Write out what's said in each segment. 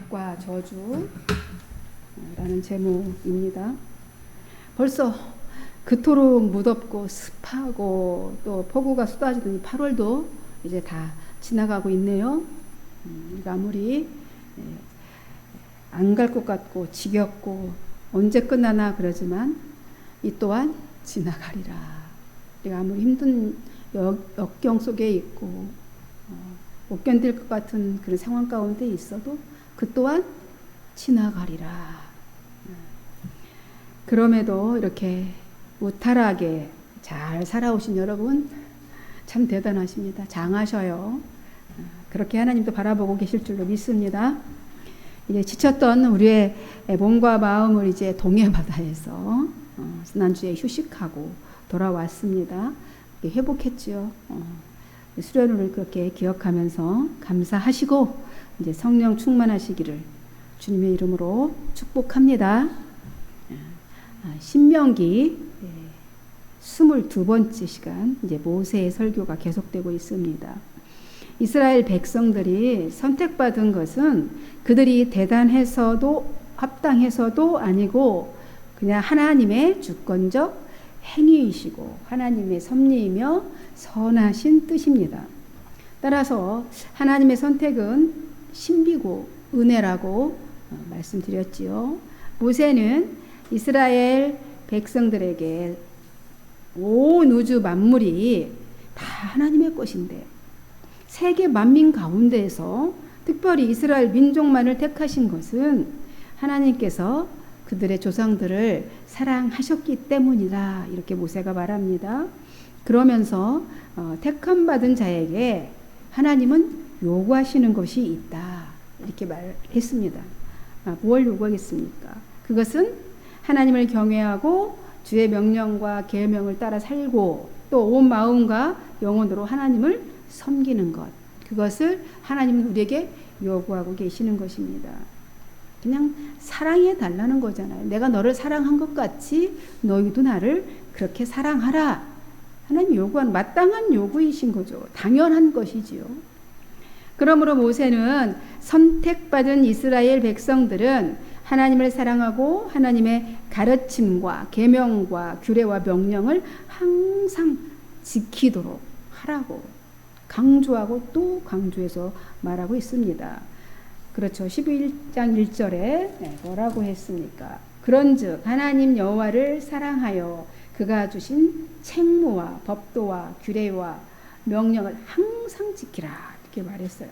율법과 저주라는 제목입니다. 벌써 그토록 무덥고 습하고 또 폭우가 쏟아지던 8월도 이제 다 지나가고 있네요. 아무리 안 갈 것 같고 지겹고 언제 끝나나 그러지만 이 또한 지나가리라. 우리가 아무리 힘든 역경 속에 있고 못 견딜 것 같은 그런 상황 가운데 있어도 그 또한 지나가리라. 그럼에도 이렇게 무탈하게 잘 살아오신 여러분 참 대단하십니다. 장하셔요. 그렇게 하나님도 바라보고 계실 줄로 믿습니다. 이제 지쳤던 우리의 몸과 마음을 이제 동해 바다에서 지난주에 휴식하고 돌아왔습니다. 회복했지요. 수련을 그렇게 기억하면서 감사하시고 이제 성령 충만하시기를 주님의 이름으로 축복합니다. 신명기 22번째 시간 이제 모세의 설교가 계속되고 있습니다. 이스라엘 백성들이 선택받은 것은 그들이 대단해서도 합당해서도 아니고 그냥 하나님의 주권적 행위이시고 하나님의 섭리이며 선하신 뜻입니다. 따라서 하나님의 선택은 신비고 은혜라고 말씀드렸지요. 모세는 이스라엘 백성들에게 온 우주 만물이 다 하나님의 것인데 세계 만민 가운데에서 특별히 이스라엘 민족만을 택하신 것은 하나님께서 그들의 조상들을 사랑하셨기 때문이다. 이렇게 모세가 말합니다. 그러면서 택함 받은 자에게 하나님은 요구하시는 것이 있다. 이렇게 말했습니다. 뭘 요구하겠습니까? 그것은 하나님을 경외하고 주의 명령과 계명을 따라 살고 또 온 마음과 영혼으로 하나님을 섬기는 것. 그것을 하나님은 우리에게 요구하고 계시는 것입니다. 그냥 사랑해 달라는 거잖아요. 내가 너를 사랑한 것 같이 너희도 나를 그렇게 사랑하라. 하나님 요구한 마땅한 요구이신 거죠. 당연한 것이지요. 그러므로 모세는 선택받은 이스라엘 백성들은 하나님을 사랑하고 하나님의 가르침과 계명과 규례와 명령을 항상 지키도록 하라고 강조하고 또 강조해서 말하고 있습니다. 그렇죠. 11장 1절에 뭐라고 했습니까? 그런즉 하나님 여호와를 사랑하여 그가 주신 책무와 법도와 규례와 명령을 항상 지키라. 이렇게 말했어요.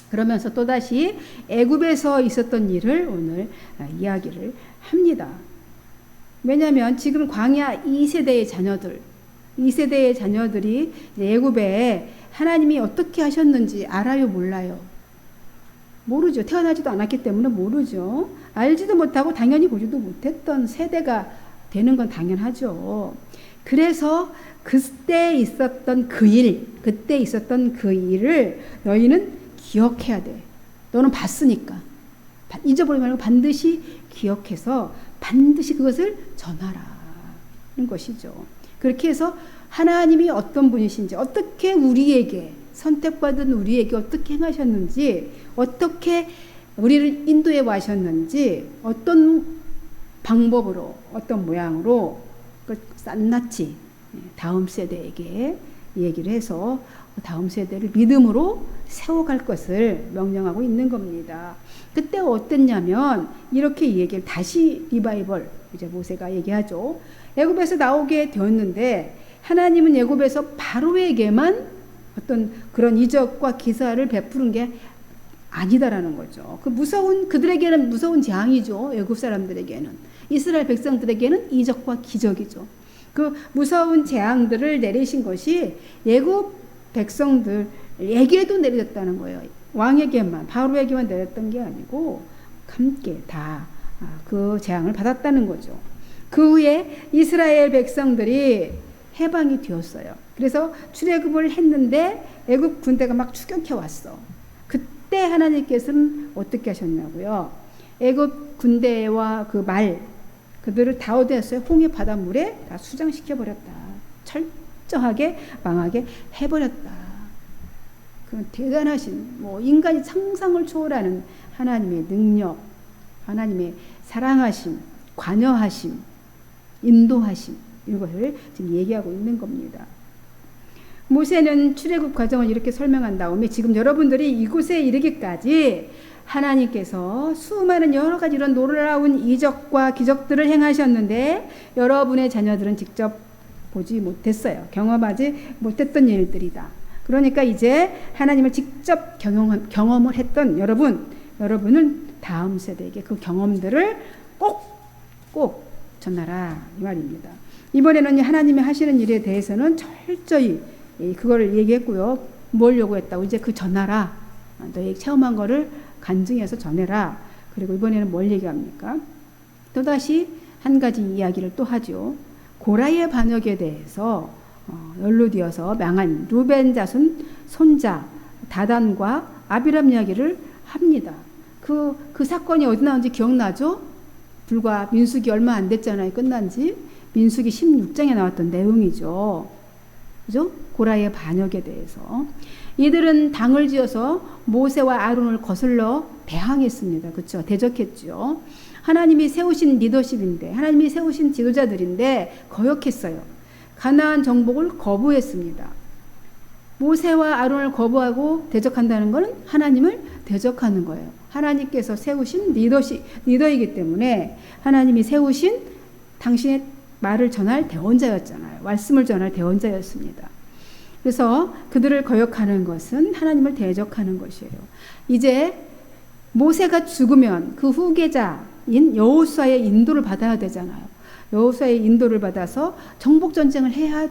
그러면서 또다시 애굽에서 있었던 일을 오늘 이야기를 합니다. 왜냐하면 지금 광야 2세대의 자녀들이 애굽에 하나님이 어떻게 하셨는지 알아요, 몰라요? 모르죠. 태어나지도 않았기 때문에 모르죠. 알지도 못하고 당연히 보지도 못했던 세대가 되는 건 당연하죠. 그래서 그때 있었던 그 일을 너희는 기억해야 돼. 너는 봤으니까. 잊어버리지 말고 반드시 기억해서 반드시 그것을 전하라는 것이죠. 그렇게 해서 하나님이 어떤 분이신지, 어떻게 우리에게 선택받은 우리에게 어떻게 행하셨는지, 어떻게 우리를 인도해 와셨는지, 어떤 방법으로, 어떤 모양으로 낱낱이 다음 세대에게 얘기를 해서 다음 세대를 믿음으로 세워갈 것을 명령하고 있는 겁니다. 그때 어땠냐면 이렇게 얘기를 다시 리바이벌 이제 모세가 얘기하죠. 애굽에서 나오게 되었는데 하나님은 애굽에서 바로에게만 어떤 그런 이적과 기사를 베푸는 게 아니다라는 거죠. 그들에게는 무서운 재앙이죠. 애굽 사람들에게는. 이스라엘 백성들에게는 이적과 기적이죠. 그 무서운 재앙들을 내리신 것이 애굽 백성들에게도 내려졌다는 거예요. 왕에게만, 바로에게만 내렸던 게 아니고 함께 다 그 재앙을 받았다는 거죠. 그 후에 이스라엘 백성들이 해방이 되었어요. 그래서 출애굽을 했는데 애굽 군대가 막 추격해 왔어. 그때 하나님께서는 어떻게 하셨냐고요? 애굽 군대와 그들을 다 어디 했어요? 홍해 바닷물에 다 수장시켜 버렸다. 철저하게 망하게 해버렸다. 그 대단하신 인간이 상상을 초월하는 하나님의 능력, 하나님의 사랑하심, 관여하심, 인도하심, 이것을 지금 얘기하고 있는 겁니다. 모세는 출애굽 과정을 이렇게 설명한 다음에 지금 여러분들이 이곳에 이르기까지 하나님께서 수많은 여러 가지 이런 놀라운 이적과 기적들을 행하셨는데 여러분의 자녀들은 직접 보지 못했어요. 경험하지 못했던 일들이다. 그러니까 이제 하나님을 직접 경험을 했던 여러분은 다음 세대에게 그 경험들을 꼭 전하라 이 말입니다. 이번에는 하나님이 하시는 일에 대해서는 철저히 그거를 얘기했고요. 뭘 요구했다고? 이제 그 전하라. 너희 체험한 거를 간증해서 전해라. 그리고 이번에는 뭘 얘기합니까? 또다시 한 가지 이야기를 또 하죠. 고라의 반역에 대해서 연루되어서 망한 루벤 자손 손자 다단과 아비람 이야기를 합니다. 그 사건이 어디 나온지 기억나죠? 불과 민수기 얼마 안 됐잖아요. 끝난 지. 민수기 16장에 나왔던 내용이죠. 그죠? 고라의 반역에 대해서. 이들은 당을 지어서 모세와 아론을 거슬러 대항했습니다. 그렇죠? 대적했죠. 하나님이 세우신 리더십인데, 하나님이 세우신 지도자들인데 거역했어요. 가나안 정복을 거부했습니다. 모세와 아론을 거부하고 대적한다는 것은 하나님을 대적하는 거예요. 하나님께서 세우신 리더이기 때문에 하나님이 세우신 당신의 말을 전할 대언자였잖아요. 말씀을 전할 대언자였습니다. 그래서 그들을 거역하는 것은 하나님을 대적하는 것이에요. 이제 모세가 죽으면 그 후계자인 여호수아의 인도를 받아야 되잖아요. 여호수아의 인도를 받아서 정복 전쟁을 해야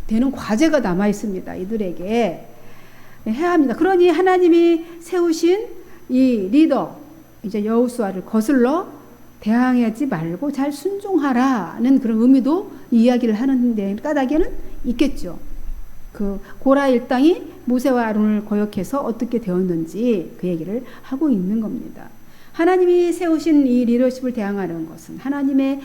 되는 과제가 남아 있습니다. 이들에게 해야 합니다. 그러니 하나님이 세우신 이 리더 이제 여호수아를 거슬러 대항하지 말고 잘 순종하라는 그런 의미도 이야기를 하는데 까닭에는 있겠죠. 그 고라 일당이 모세와 아론을 거역해서 어떻게 되었는지 그 얘기를 하고 있는 겁니다. 하나님이 세우신 이 리더십을 대항하는 것은 하나님의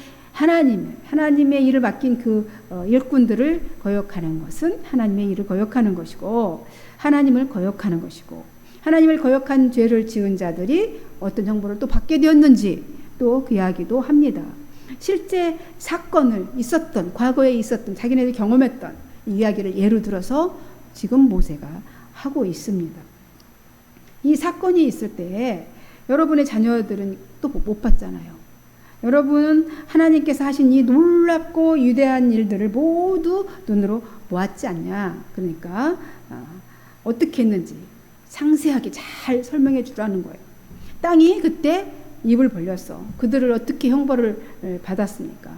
일을 맡긴 그 일꾼들을 거역하는 것은 하나님의 일을 거역하는 것이고 하나님을 거역하는 것이고 하나님을 거역한 죄를 지은 자들이 어떤 형벌을 또 받게 되었는지 또 그 이야기도 합니다. 실제 사건을 과거에 있었던 자기네들이 경험했던 이야기를 예로 들어서 지금 모세가 하고 있습니다. 이 사건이 있을 때 여러분의 자녀들은 또 못 봤잖아요. 여러분은 하나님께서 하신 이 놀랍고 위대한 일들을 모두 눈으로 보았지 않냐. 그러니까 어떻게 했는지 상세하게 잘 설명해 주라는 거예요. 땅이 그때 입을 벌렸어. 그들을 어떻게 형벌을 받았습니까?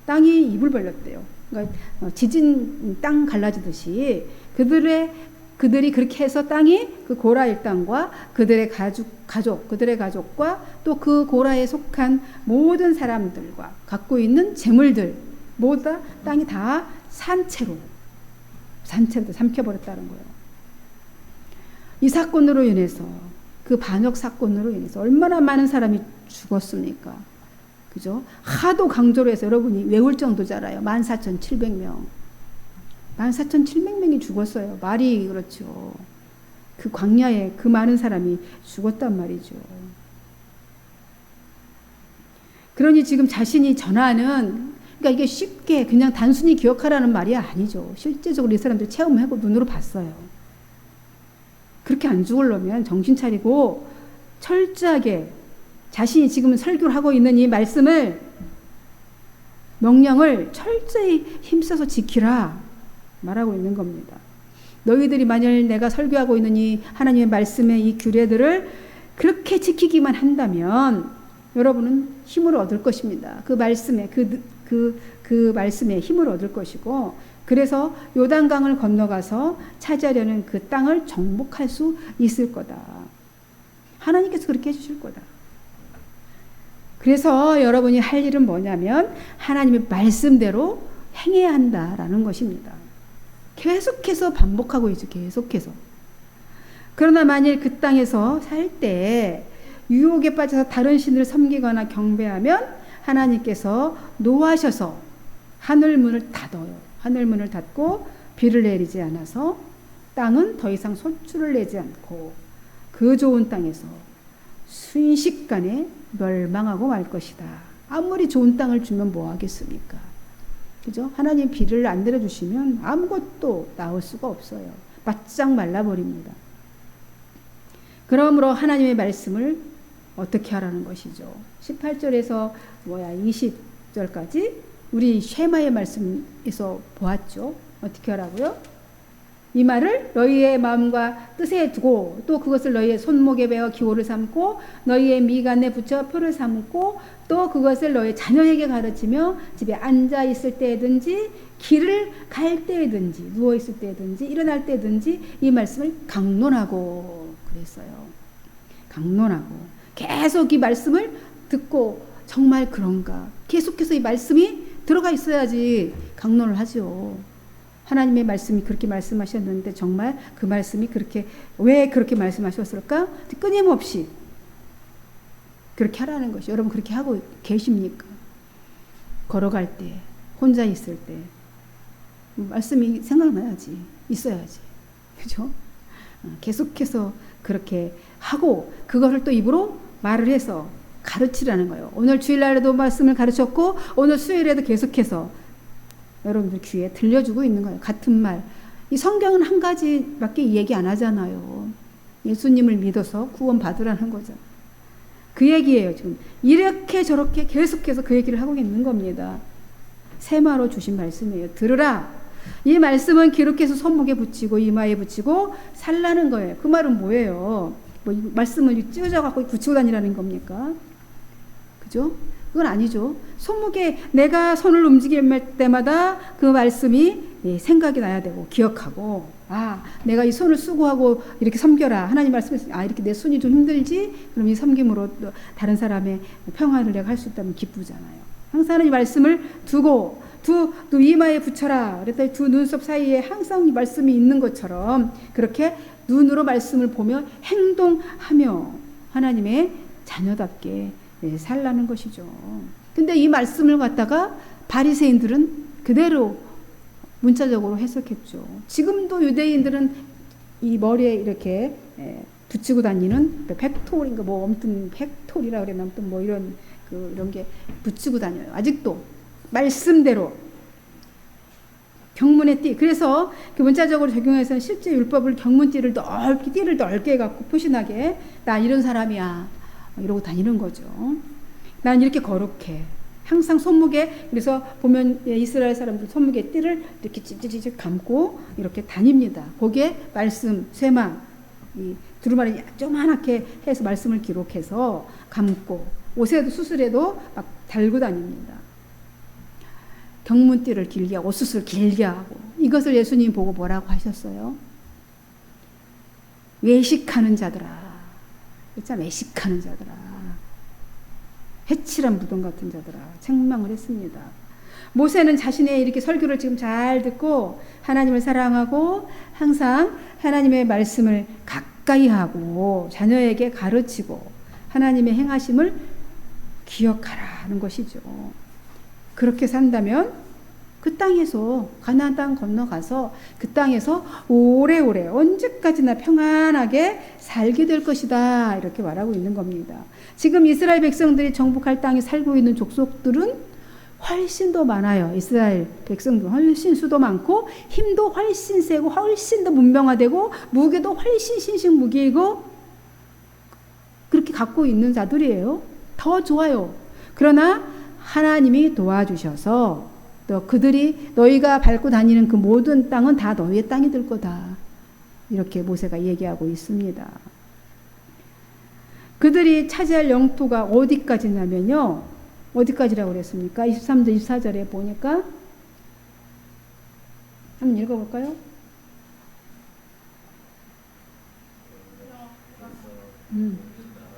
땅이 입을 벌렸대요. 그러니까 지진 땅 갈라지듯이 그들이 그렇게 해서 땅이 그 고라 일당과 그들의 그들의 가족과 또 그 고라에 속한 모든 사람들과 갖고 있는 재물들 모두 다 땅이 다 산채로 삼켜버렸다는 거예요. 이 사건으로 인해서 그 반역 사건으로 인해서 얼마나 많은 사람이 죽었습니까? 그죠? 하도 강조를 해서 여러분이 외울 정도잖아요. 14,700명. 14,700명이 죽었어요. 말이 그렇죠. 그 광야에 그 많은 사람이 죽었단 말이죠. 그러니 지금 자신이 전하는, 그러니까 이게 쉽게 그냥 단순히 기억하라는 말이 아니죠. 실제적으로 이 사람들 체험하고 눈으로 봤어요. 그렇게 안 죽으려면 정신 차리고 철저하게 자신이 지금 설교를 하고 있는 이 명령을 철저히 힘써서 지키라 말하고 있는 겁니다. 너희들이 만일 내가 설교하고 있는 이 하나님의 말씀의 이 규례들을 그렇게 지키기만 한다면 여러분은 힘을 얻을 것입니다. 그 말씀에 그 말씀에 힘을 얻을 것이고, 그래서 요단강을 건너가서 차지하려는 그 땅을 정복할 수 있을 거다. 하나님께서 그렇게 해주실 거다. 그래서 여러분이 할 일은 뭐냐면 하나님의 말씀대로 행해야 한다라는 것입니다. 계속해서 반복하고 있죠. 계속해서. 그러나 만일 그 땅에서 살 때 유혹에 빠져서 다른 신을 섬기거나 경배하면 하나님께서 노하셔서 하늘문을 닫아요. 하늘문을 닫고 비를 내리지 않아서 땅은 더 이상 소출을 내지 않고 그 좋은 땅에서 순식간에 멸망하고 말 것이다. 아무리 좋은 땅을 주면 뭐 하겠습니까? 그죠? 하나님 비를 안 내려주시면 아무것도 나올 수가 없어요. 바짝 말라버립니다. 그러므로 하나님의 말씀을 어떻게 하라는 것이죠? 18절에서 20절까지 우리 쉐마의 말씀에서 보았죠. 어떻게 하라고요? 이 말을 너희의 마음과 뜻에 두고 또 그것을 너희의 손목에 베어 기호를 삼고 너희의 미간에 붙여 표를 삼고 또 그것을 너희 자녀에게 가르치며 집에 앉아 있을 때든지 길을 갈 때든지 누워 있을 때든지 일어날 때든지 이 말씀을 강론하고 그랬어요. 강론하고 계속 이 말씀을 듣고 정말 그런가 계속해서 이 말씀이 들어가 있어야지 강론을 하죠. 하나님의 말씀이 그렇게 말씀하셨는데 정말 그 말씀이 그렇게 왜 그렇게 말씀하셨을까? 끊임없이 그렇게 하라는 것이. 여러분 그렇게 하고 계십니까? 걸어갈 때 혼자 있을 때 말씀이 생각나야지 있어야지 그죠? 계속해서 그렇게 하고 그거를 또 입으로 말을 해서 가르치라는 거예요. 오늘 주일날에도 말씀을 가르쳤고 오늘 수요일에도 계속해서 여러분들 귀에 들려주고 있는 거예요. 같은 말. 이 성경은 한 가지밖에 얘기 안 하잖아요. 예수님을 믿어서 구원 받으라는 거죠. 그 얘기예요. 지금 이렇게 저렇게 계속해서 그 얘기를 하고 있는 겁니다. 세마로 주신 말씀이에요. 들으라. 이 말씀은 기록해서 손목에 붙이고 이마에 붙이고 살라는 거예요. 그 말은 뭐예요? 뭐 이 말씀을 찢어져 갖고 붙이고 다니라는 겁니까? 그죠? 그건 아니죠. 손목에 내가 손을 움직일 때마다 그 말씀이 생각이 나야 되고 기억하고 내가 이 손을 수고하고 이렇게 섬겨라. 하나님 말씀에서 이렇게 내 손이 좀 힘들지? 그럼 이 섬김으로 또 다른 사람의 평안을 내가 할 수 있다면 기쁘잖아요. 항상 이 말씀을 두고 두 이마에 붙여라. 그랬더니 두 눈썹 사이에 항상 이 말씀이 있는 것처럼 그렇게 눈으로 말씀을 보며 행동하며 하나님의 자녀답게 살라는 것이죠. 근데 이 말씀을 갖다가 바리새인들은 그대로 문자적으로 해석했죠. 지금도 유대인들은 이 머리에 이렇게 붙이고 다니는 팩토리인가 뭐 아무튼 팩토리라 그랬나 아무튼 뭐 이런 게 붙이고 다녀요. 아직도 말씀대로 경문의 띠. 그래서 그 문자적으로 적용해서는 실제 율법을 경문띠를 넓게 해갖고 표신하게 나 이런 사람이야 이러고 다니는 거죠. 난 이렇게 거룩해. 항상 손목에 그래서 보면 이스라엘 사람들 손목에 띠를 이렇게 찌찌찌 감고 이렇게 다닙니다. 거기에 말씀 세마 이 두루마리 조그맣게 해서 말씀을 기록해서 감고 옷에도 수술에도 막 달고 다닙니다. 경문띠를 길게 하고 옷수술 길게 하고 이것을 예수님이 보고 뭐라고 하셨어요? 외식하는 자들아. 진짜 외식하는 자들아. 해칠한 무덤 같은 자들아. 책망을 했습니다. 모세는 자신의 이렇게 설교를 지금 잘 듣고 하나님을 사랑하고 항상 하나님의 말씀을 가까이 하고 자녀에게 가르치고 하나님의 행하심을 기억하라는 것이죠. 그렇게 산다면 그 땅에서 가나안 땅 건너가서 그 땅에서 오래오래 언제까지나 평안하게 살게 될 것이다 이렇게 말하고 있는 겁니다. 지금 이스라엘 백성들이 정복할 땅에 살고 있는 족속들은 훨씬 더 많아요. 이스라엘 백성들 훨씬 수도 많고 힘도 훨씬 세고 훨씬 더 문명화되고 무게도 훨씬 신식무기이고 그렇게 갖고 있는 자들이에요. 더 좋아요. 그러나 하나님이 도와주셔서 또 그들이 너희가 밟고 다니는 그 모든 땅은 다 너희의 땅이 될 거다. 이렇게 모세가 얘기하고 있습니다. 그들이 차지할 영토가 어디까지냐면요. 어디까지라고 그랬습니까? 23절 24절에 보니까 한번 읽어볼까요?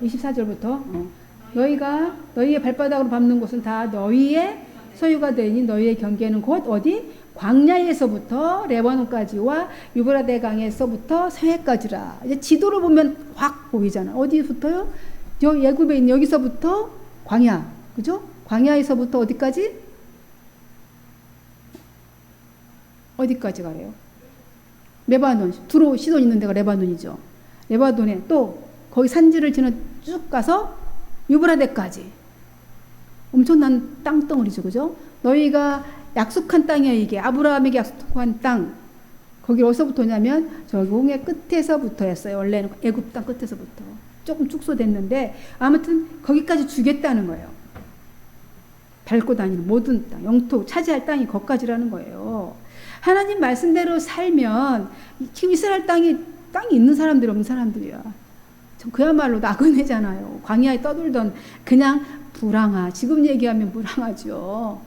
24절부터 너희가 너희의 발바닥으로 밟는 곳은 다 너희의 소유가 되니 너희의 경계는 곧 어디? 광야에서부터 레바논까지와 유브라데 강에서부터 서해까지라. 이제 지도를 보면 확 보이잖아. 어디부터요? 예굽에 있는 여기서부터 광야, 그죠? 광야에서부터 어디까지? 어디까지 가래요? 레바논. 두로 시돈 있는 데가 레바논이죠. 레바논에 또 거기 산지를 지나 쭉 가서 유브라데까지 엄청난 땅덩어리죠, 그죠? 너희가 약속한 땅이야. 이게 아브라함에게 약속한 땅. 거기 어디서부터냐면 저기 홍해 끝에서부터였어요. 원래는 애굽 땅 끝에서부터 조금 축소됐는데 아무튼 거기까지 주겠다는 거예요. 밟고 다니는 모든 땅, 영토 차지할 땅이 거기까지라는 거예요. 하나님 말씀대로 살면 지금 이스라엘 땅이 있는 사람들이 없는 사람들이야. 그야말로 나그네잖아요. 광야에 떠돌던 그냥 불황아. 지금 얘기하면 불황하죠.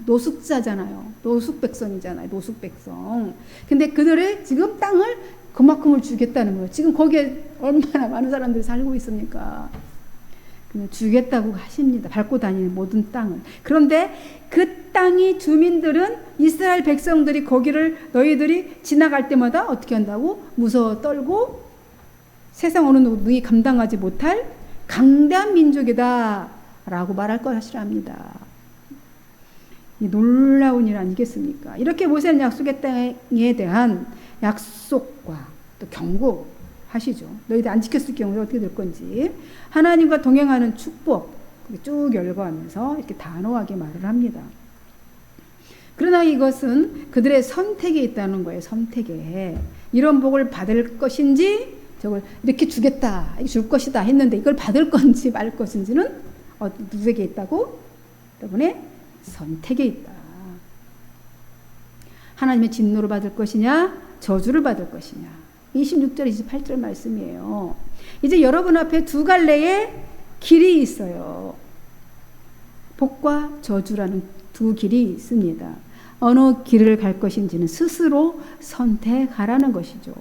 노숙자잖아요. 노숙 백성이잖아요. 노숙 백성. 근데 그들의 지금 땅을 그만큼을 주겠다는 거예요. 지금 거기에 얼마나 많은 사람들이 살고 있습니까? 그냥 주겠다고 하십니다. 밟고 다니는 모든 땅을. 그런데 그 땅이 주민들은 이스라엘 백성들이 거기를 너희들이 지나갈 때마다 어떻게 한다고? 무서워 떨고 세상 어느 누구도 감당하지 못할 강대한 민족이다 라고 말할 것이랍니다. 이 놀라운 일 아니겠습니까? 이렇게 모세는 약속의 땅에 대한 약속과 또 경고하시죠. 너희들 안 지켰을 경우에 어떻게 될 건지. 하나님과 동행하는 축복 쭉 열거하면서 이렇게 단호하게 말을 합니다. 그러나 이것은 그들의 선택에 있다는 거예요. 선택에. 이런 복을 받을 것인지 저걸 이렇게 주겠다, 줄 것이다 했는데 이걸 받을 건지 말 것인지는 누구에게 있다고? 여러분의 선택에 있다. 하나님의 진노를 받을 것이냐, 저주를 받을 것이냐. 26절, 28절 말씀이에요. 이제 여러분 앞에 두 갈래의 길이 있어요. 복과 저주라는 두 길이 있습니다. 어느 길을 갈 것인지는 스스로 선택하라는 것이죠.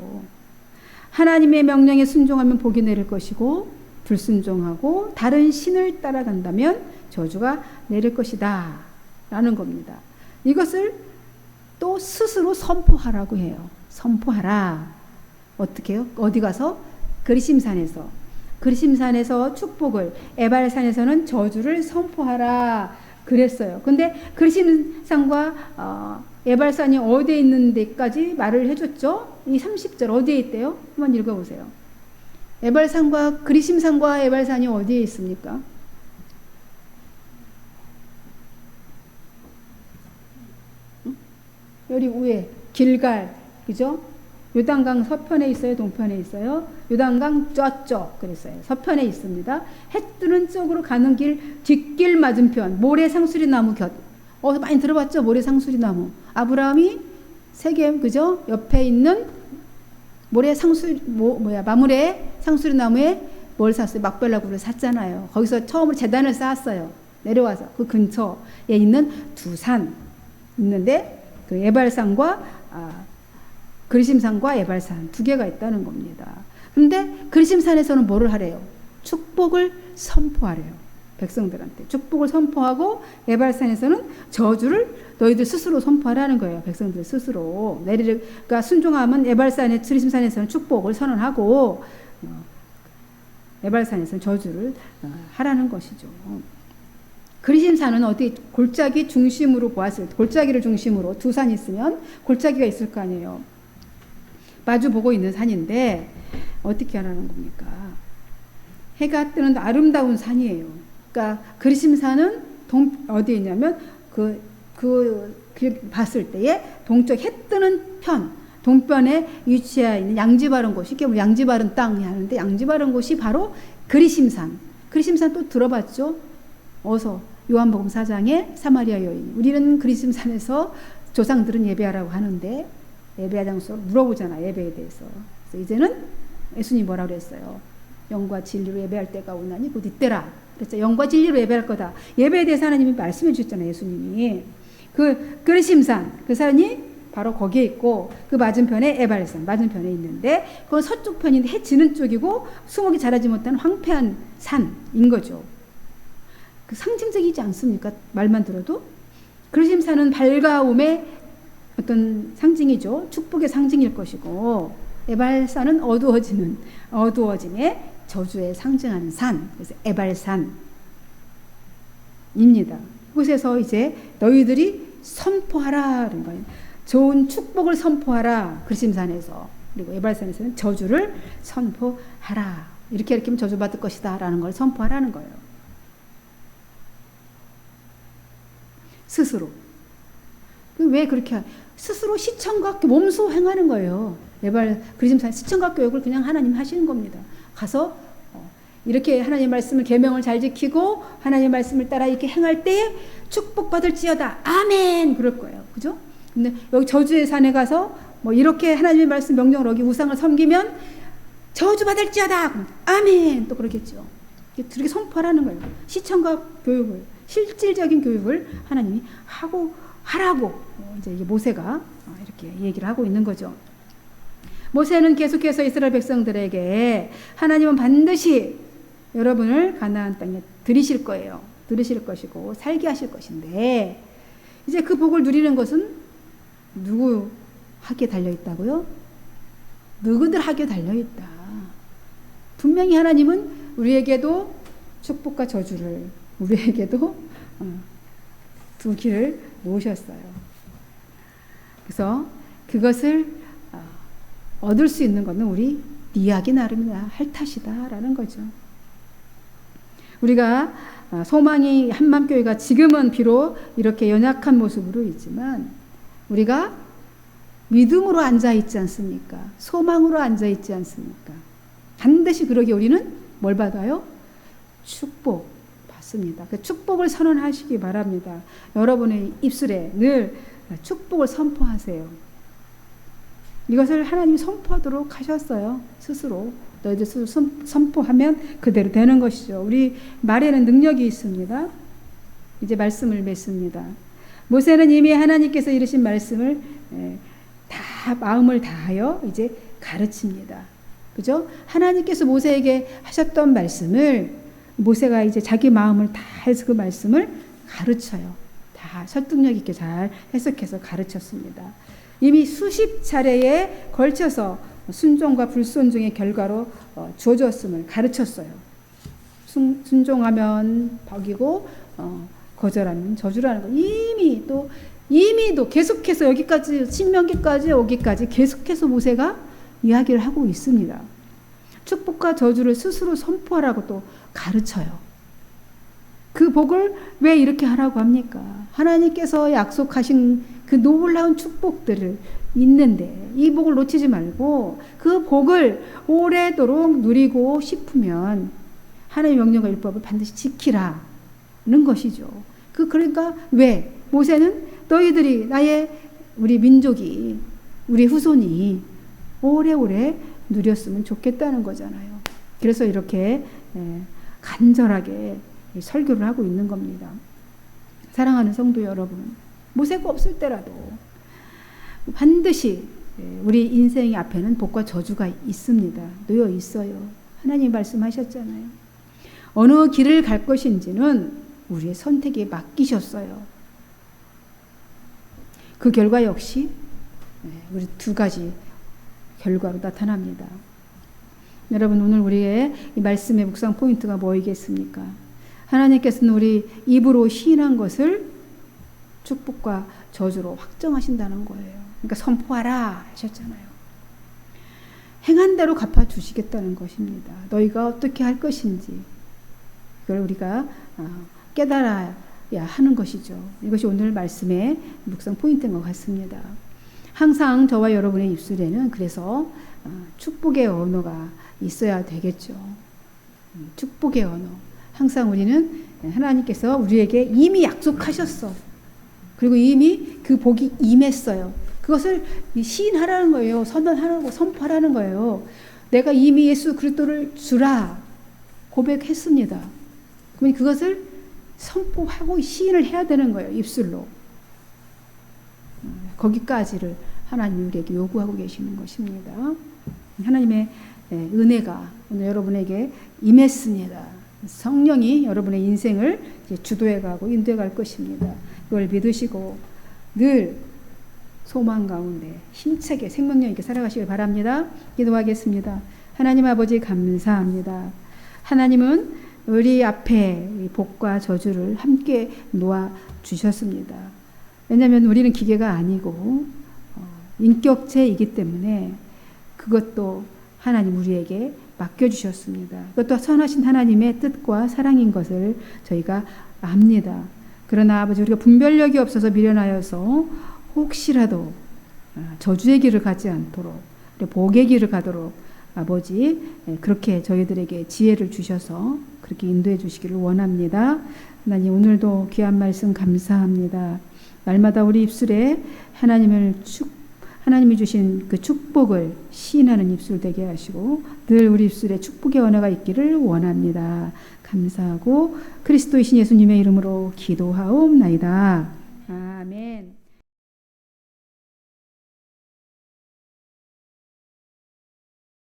하나님의 명령에 순종하면 복이 내릴 것이고 불순종하고 다른 신을 따라간다면 저주가 내릴 것이다 라는 겁니다. 이것을 또 스스로 선포하라고 해요. 선포하라. 어떻게 해요? 어디 가서? 그리심산에서. 그리심산에서 축복을, 에발산에서는 저주를 선포하라 그랬어요. 근데 그리심산과 에발산이 어디에 있는 데까지 말을 해줬죠? 이 30절 어디에 있대요? 한번 읽어보세요. 에발산과 그리심산과 에발산이 어디에 있습니까? 여기 위에 길갈, 그죠? 요단강 서편에 있어요? 동편에 있어요? 요단강 저쪽 그랬어요. 서편에 있습니다. 해 뜨는 쪽으로 가는 길 뒷길 맞은편 모래 상수리 나무 곁. 많이 들어봤죠? 모래 상수리 나무. 아브라함이 세겜 그죠? 옆에 있는 모래 상수리 마물의 상수리 나무에 뭘 샀어요? 막벨라굴을 샀잖아요. 거기서 처음으로 제단을 쌓았어요. 내려와서 그 근처에 있는 두 산 있는데 그 에발산과 그리심산과 에발산 두 개가 있다는 겁니다. 그런데 그리심산에서는 뭐를 하래요? 축복을 선포하래요. 백성들한테 축복을 선포하고 에발산에서는 저주를 너희들 스스로 선포하라는 거예요. 백성들 스스로. 그러니까 순종하면 에발산에 그리심산에서는 축복을 선언하고 에발산에서는 저주를 하라는 것이죠. 그리심산은 어디 골짜기 중심으로 보았을 때 골짜기를 중심으로 두 산이 있으면 골짜기가 있을 거 아니에요. 마주 보고 있는 산인데 어떻게 하라는 겁니까? 해가 뜨는 아름다운 산이에요. 그러니까 그리심산은 어디에 있냐면 그 봤을 때에 동쪽 해 뜨는 편 동편에 위치해 있는 양지 바른 곳이 이게 양지 바른 땅이 하는데 양지 바른 곳이 바로 그리심산. 그리심산 또 들어봤죠? 어서 요한복음 4장에 사마리아 여인. 우리는 그리심산에서 조상들은 예배하라고 하는데 예배 장소로 물어보잖아. 예배에 대해서. 그래서 이제는 예수님이 뭐라고 그랬어요? 영과 진리로 예배할 때가 오나니 곧 이때라. 그래서 영과 진리로 예배할 거다. 예배에 대해서 하나님이 말씀해 주셨잖아요. 예수님이. 그 그리심산 그 산이 바로 거기에 있고 그 맞은편에 에발산 맞은편에 있는데 그건 서쪽 편인데 해 지는 쪽이고 수목이 자라지 못하는 황폐한 산인 거죠. 그 상징적이지 않습니까? 말만 들어도. 그리심산은 밝아옴의 어떤 상징이죠. 축복의 상징일 것이고 에발산은 어두워짐의 저주에 상징하는 산. 그래서 에발산입니다. 그곳에서 이제 너희들이 선포하라는 거예요. 좋은 축복을 선포하라. 그리심산에서. 그리고 에발산에서는 저주를 선포하라. 이렇게 하면 저주받을 것이다 라는 걸 선포하라는 거예요. 스스로. 왜 그렇게 스스로 시청각 몸소 행하는 거예요. 그리심산 시청각 교육을 그냥 하나님 하시는 겁니다. 가서 이렇게 하나님 말씀을 계명을 잘 지키고 하나님 말씀을 따라 이렇게 행할 때 축복받을지어다. 아멘. 그럴 거예요. 그죠? 근데 여기 저주의 산에 가서 이렇게 하나님의 말씀 명령을 어기 우상을 섬기면 저주받을지어다. 아멘. 또 그러겠죠. 이렇게 선포하라는 거예요. 시청각 교육을, 실질적인 교육을 하나님이 하라고 이제 이게 모세가 이렇게 얘기를 하고 있는 거죠. 모세는 계속해서 이스라엘 백성들에게 하나님은 반드시 여러분을 가나안 땅에 들이실 거예요. 들으실 것이고 살게 하실 것인데 이제 그 복을 누리는 것은 누구 하기에 달려 있다고요? 누구들 하기에 달려 있다. 분명히 하나님은 우리에게도 축복과 저주를 우리에게도 두 길을 놓으셨어요. 그래서 그것을 얻을 수 있는 것은 우리 네 하기 나름이다 할 탓이다라는 거죠. 우리가 소망이 한맘교회가 지금은 비록 이렇게 연약한 모습으로 있지만 우리가 믿음으로 앉아있지 않습니까? 소망으로 앉아있지 않습니까? 반드시 그러게 우리는 뭘 받아요? 축복 받습니다. 그 축복을 선언하시기 바랍니다. 여러분의 입술에 늘 축복을 선포하세요. 이것을 하나님이 선포하도록 하셨어요. 스스로. 너희들 스스로 선포하면 그대로 되는 것이죠. 우리 말에는 능력이 있습니다. 이제 말씀을 맺습니다. 모세는 이미 하나님께서 이르신 말씀을 다 마음을 다하여 이제 가르칩니다. 그죠? 하나님께서 모세에게 하셨던 말씀을 모세가 이제 자기 마음을 다해서 그 말씀을 가르쳐요. 다 설득력 있게 잘 해석해서 가르쳤습니다. 이미 수십 차례에 걸쳐서 순종과 불순종의 결과로 주어졌음을 가르쳤어요. 순종하면 복이고 거절하면 저주라는 거. 이미도 계속해서 여기까지 신명기까지 오기까지 계속해서 모세가 이야기를 하고 있습니다. 축복과 저주를 스스로 선포하라고 또 가르쳐요. 그 복을 왜 이렇게 하라고 합니까? 하나님께서 약속하신 그 놀라운 축복들을 있는데 이 복을 놓치지 말고 그 복을 오래도록 누리고 싶으면 하나님의 명령과 율법을 반드시 지키라는 것이죠. 그러니까 왜? 모세는 너희들이 우리 민족이 우리 후손이 오래오래 누렸으면 좋겠다는 거잖아요. 그래서 이렇게 간절하게 설교를 하고 있는 겁니다. 사랑하는 성도 여러분, 모세가 없을 때라도 반드시 우리 인생 앞에는 복과 저주가 있습니다. 놓여 있어요. 하나님 말씀하셨잖아요. 어느 길을 갈 것인지는 우리의 선택에 맡기셨어요. 그 결과 역시 우리 두 가지 결과로 나타납니다. 여러분, 오늘 우리의 이 말씀의 묵상 포인트가 뭐이겠습니까? 하나님께서는 우리 입으로 시인한 것을 축복과 저주로 확정하신다는 거예요. 그러니까 선포하라 하셨잖아요. 행한 대로 갚아주시겠다는 것입니다. 너희가 어떻게 할 것인지 그걸 우리가 깨달아야 하는 것이죠. 이것이 오늘 말씀의 묵상 포인트인 것 같습니다. 항상 저와 여러분의 입술에는 그래서 축복의 언어가 있어야 되겠죠. 축복의 언어. 항상 우리는 하나님께서 우리에게 이미 약속하셨어. 그리고 이미 그 복이 임했어요. 그것을 시인하라는 거예요. 선언하라고, 선포하라는 거예요. 내가 이미 예수 그리스도를 주라 고백했습니다. 그러면 그것을 선포하고 시인을 해야 되는 거예요. 입술로. 거기까지를 하나님이 우리에게 요구하고 계시는 것입니다. 하나님의 은혜가 오늘 여러분에게 임했습니다. 성령이 여러분의 인생을 이제 주도해가고 인도해갈 것입니다. 그걸 믿으시고 늘 소망 가운데 힘차게 생명력 있게 살아가시길 바랍니다. 기도하겠습니다. 하나님 아버지 감사합니다. 하나님은 우리 앞에 복과 저주를 함께 놓아 주셨습니다. 왜냐하면 우리는 기계가 아니고 인격체이기 때문에 그것도 하나님 우리에게 맡겨주셨습니다. 그것도 선하신 하나님의 뜻과 사랑인 것을 저희가 압니다. 그러나 아버지 우리가 분별력이 없어서 미련하여서 혹시라도 저주의 길을 가지 않도록 복의 길을 가도록 아버지 그렇게 저희들에게 지혜를 주셔서 그렇게 인도해 주시기를 원합니다. 하나님 오늘도 귀한 말씀 감사합니다. 날마다 우리 입술에 하나님이 주신 그 축복을 시인하는 입술 되게 하시고 늘 우리 입술에 축복의 언어가 있기를 원합니다. 감사하고 그리스도이신 예수님의 이름으로 기도하옵나이다. 아멘.